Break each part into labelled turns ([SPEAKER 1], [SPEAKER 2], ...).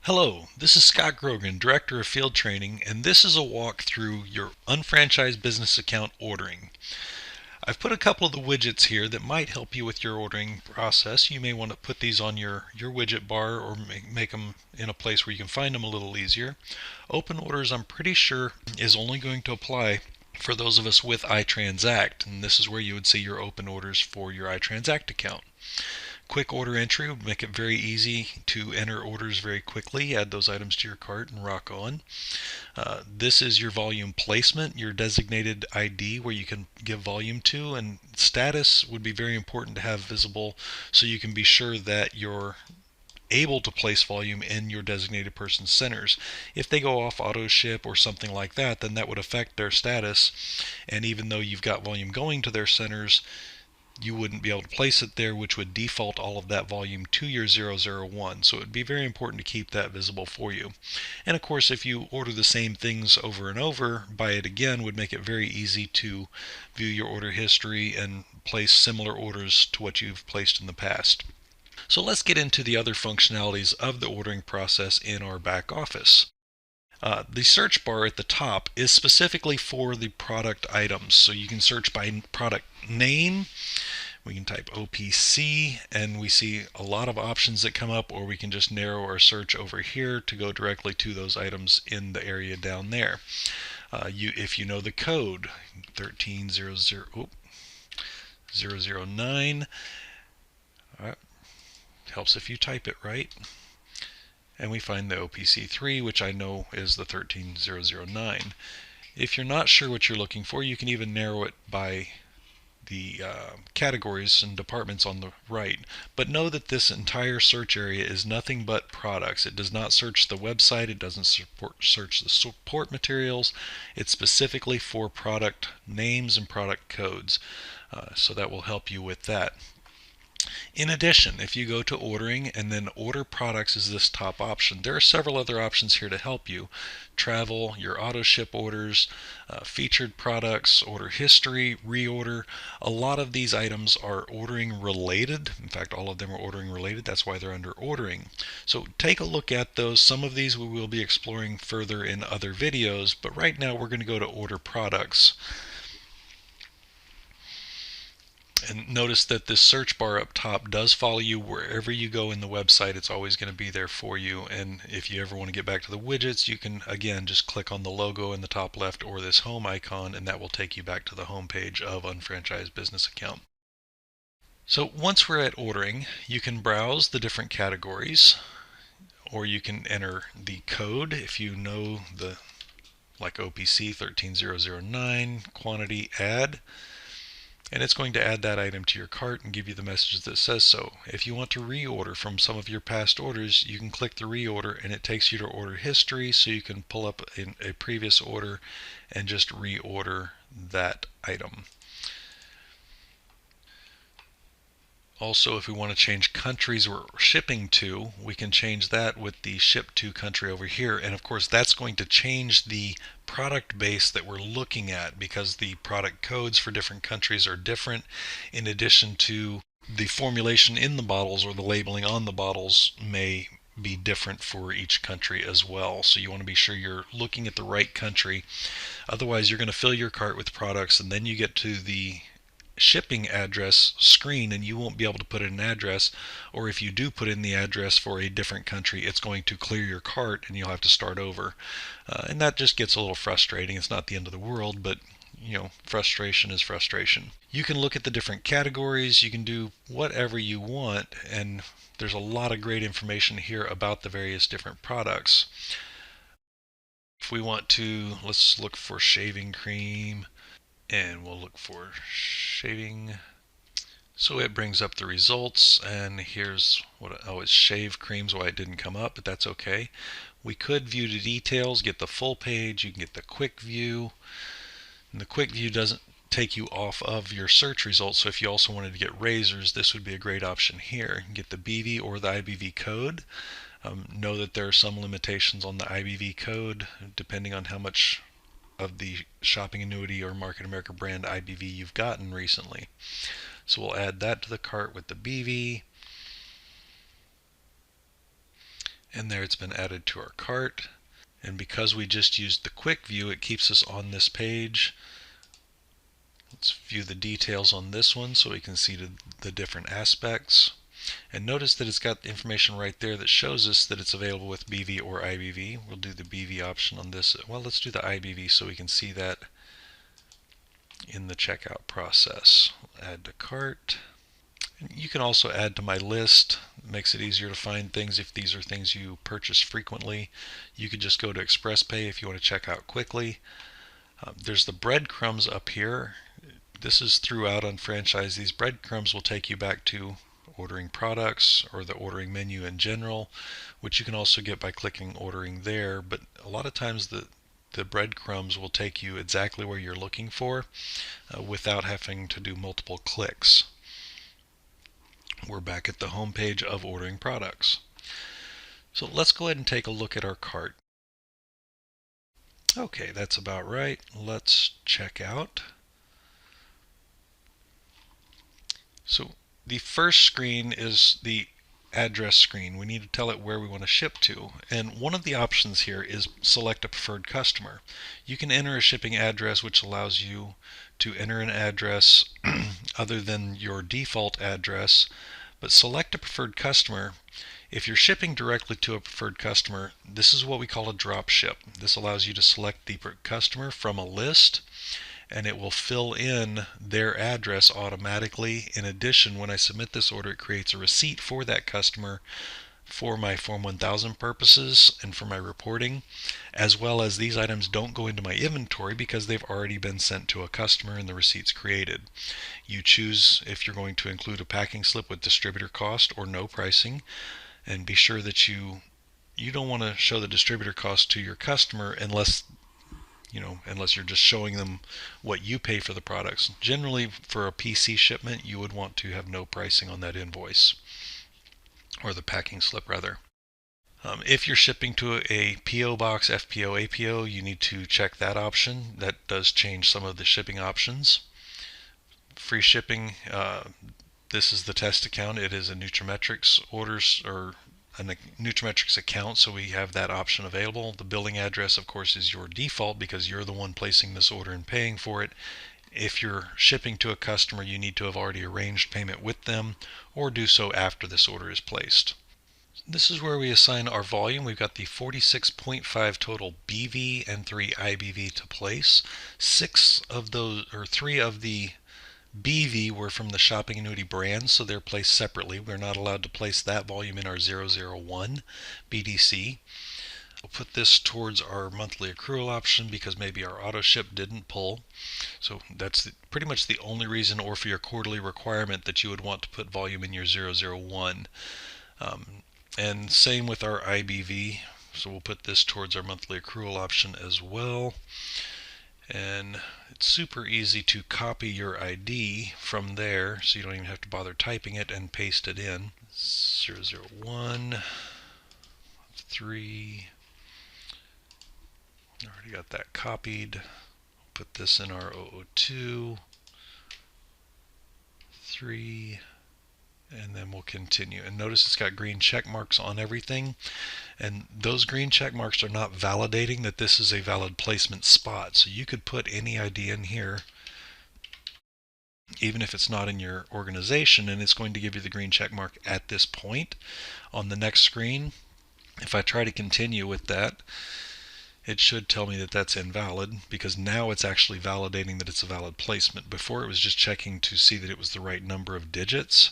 [SPEAKER 1] Hello, this is Scott Grogan, Director of Field Training, and this is a walk through your UnFranchise Business Account ordering. I've put a couple of the widgets here that might help you with your ordering process. You may want to put these on your widget bar or make them in a place where you can find them a little easier. Open orders, I'm pretty sure, is only going to apply for those of us with iTransact, and this is where you would see your open orders for your iTransact account. Quick order entry would make it very easy to enter orders very quickly, add those items to your cart, and rock on. This is your volume placement, your designated ID where you can give volume to, and status would be very important to have visible so you can be sure that you're able to place volume in your designated person centers. If they go off auto ship or something like that, then that would affect their status, and even though you've got volume going to their centers, you wouldn't be able to place it there, which would default all of that volume to your 001. So it would be very important to keep that visible for you. And of course, if you order the same things over and over, buy it again would make it very easy to view your order history and place similar orders to what you've placed in the past. So let's get into the other functionalities of the ordering process in our back office. The search bar at the top is specifically for the product items. So you can search by product name. We can type OPC and we see a lot of options that come up, or we can just narrow our search over here to go directly to those items in the area down there. If you know the code 1300009, helps if you type it right. And we find the OPC3, which I know is the 13009. If you're not sure what you're looking for, you can even narrow it by the categories and departments on the right. But know that this entire search area is nothing but products. It does not search the website. It doesn't search the support materials. It's specifically for product names and product codes. So that will help you with that. In addition, if you go to ordering and then order products is this top option, there are several other options here to help you. Travel, your auto ship orders, featured products, order history, reorder. A lot of these items are ordering related. In fact, all of them are ordering related. That's why they're under ordering. So take a look at those. Some of these we will be exploring further in other videos, but right now we're going to go to order products. And notice that this search bar up top does follow you wherever you go in the website. It's always going to be there for you. And if you ever want to get back to the widgets, you can again just click on the logo in the top left or this home icon, and that will take you back to the home page of UnFranchise Business Account. So once we're at ordering, you can browse the different categories, or you can enter the code if you know the, like OPC 13009, quantity, add. And it's going to add that item to your cart and give you the message that says so. If you want to reorder from some of your past orders, you can click the reorder and it takes you to order history, so you can pull up a previous order and just reorder that item. Also, if we want to change countries we're shipping to, we can change that with the ship to country over here. And of course, that's going to change the product base that we're looking at, because the product codes for different countries are different, in addition to the formulation in the bottles or the labeling on the bottles may be different for each country as well. So you want to be sure you're looking at the right country. Otherwise, you're going to fill your cart with products, and then you get to the shipping address screen and you won't be able to put in an address, or if you do put in the address for a different country, it's going to clear your cart and you'll have to start over. And that just gets a little frustrating. It's not the end of the world, but frustration is frustration. You can look at the different categories, you can do whatever you want, and there's a lot of great information here about the various different products. If we want to, let's look for shaving cream, and we'll look for shaving. So it brings up the results, and here's what, oh, it's shave creams, why it didn't come up, but that's okay. We could view the details, get the full page, you can get the quick view, and the quick view doesn't take you off of your search results. So if you also wanted to get razors, this would be a great option here. You can get the BV or the IBV code. Know that there are some limitations on the IBV code depending on how much of the shopping annuity or Market America brand IBV you've gotten recently. So we'll add that to the cart with the BV. And there it's been added to our cart. And because we just used the quick view, it keeps us on this page. Let's view the details on this one so we can see the different aspects. And notice that it's got information right there that shows us that it's available with BV or IBV. We'll do the BV option on this. Well, let's do the IBV so we can see that in the checkout process. Add to cart. You can also add to my list. It makes it easier to find things if these are things you purchase frequently. You could just go to Express Pay if you want to check out quickly. There's the breadcrumbs up here. This is throughout UnFranchise. These breadcrumbs will take you back to ordering products or the ordering menu in general, which you can also get by clicking ordering there. But a lot of times the breadcrumbs will take you exactly where you're looking for without having to do multiple clicks. We're back at the home page of ordering products. So let's go ahead and take a look at our cart. Okay, that's about right. Let's check out. So the first screen is the address screen. We need to tell it where we want to ship to. And one of the options here is select a preferred customer. You can enter a shipping address, which allows you to enter an address other than your default address, but select a preferred customer. If you're shipping directly to a preferred customer, this is what we call a drop ship. This allows you to select the customer from a list, and it will fill in their address automatically. In addition, when I submit this order, it creates a receipt for that customer for my Form 1000 purposes and for my reporting, as well as these items don't go into my inventory because they've already been sent to a customer and the receipt's created. You choose if you're going to include a packing slip with distributor cost or no pricing, and be sure that you don't want to show the distributor cost to your customer unless you're just showing them what you pay for the products. Generally, for a PC shipment, you would want to have no pricing on that invoice, or the packing slip rather. If you're shipping to a PO box, FPO, APO, you need to check that option. That does change some of the shipping options. Free shipping, this is the test account. It is a Nutrimetrics orders or a Nutrimetrics account, so we have that option available. The billing address, of course, is your default because you're the one placing this order and paying for it. If you're shipping to a customer, you need to have already arranged payment with them or do so after this order is placed. This is where we assign our volume. We've got the 46.5 total BV and 3 IBV to place. 3 of the BV were from the shopping annuity brand, so they're placed separately. We're not allowed to place that volume in our 001 BDC. We'll put this towards our monthly accrual option because maybe our auto ship didn't pull. So that's pretty much the only reason, or for your quarterly requirement, that you would want to put volume in your 001. And same with our IBV. So we'll put this towards our monthly accrual option as well. And it's super easy to copy your ID from there, so you don't even have to bother typing it, and paste it in. 001, 3. Already got that copied. Put this in our 002, 3, and then we'll continue. And notice it's got green check marks on everything, and those green check marks are not validating that this is a valid placement spot. So you could put any ID in here, even if it's not in your organization, and it's going to give you the green check mark at this point. On the next screen, if I try to continue with that, it should tell me that that's invalid, because now it's actually validating that it's a valid placement. Before, it was just checking to see that it was the right number of digits.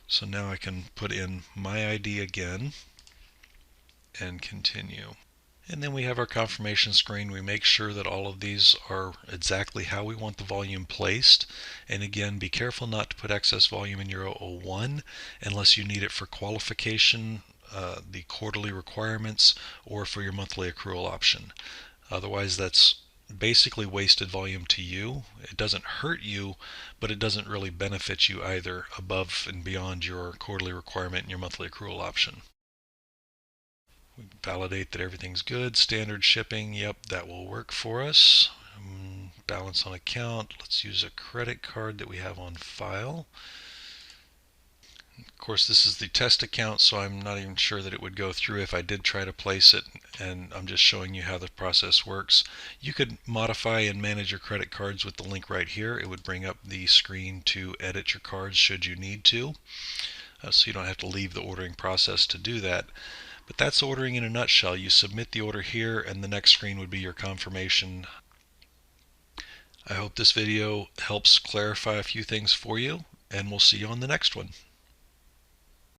[SPEAKER 1] So now I can put in my ID again and continue. And then we have our confirmation screen. We make sure that all of these are exactly how we want the volume placed. And again, be careful not to put excess volume in your 001 unless you need it for qualification, the quarterly requirements, or for your monthly accrual option. Otherwise, that's basically wasted volume to you. It doesn't hurt you, but it doesn't really benefit you either, above and beyond your quarterly requirement and your monthly accrual option. We validate that everything's good. Standard shipping, yep, that will work for us. Balance on account, let's use a credit card that we have on file. Of course, this is the test account, so I'm not even sure that it would go through if I did try to place it, and I'm just showing you how the process works. You could modify and manage your credit cards with the link right here. It would bring up the screen to edit your cards should you need to, so you don't have to leave the ordering process to do that. But that's ordering in a nutshell. You submit the order here, and the next screen would be your confirmation. I hope this video helps clarify a few things for you, and we'll see you on the next one.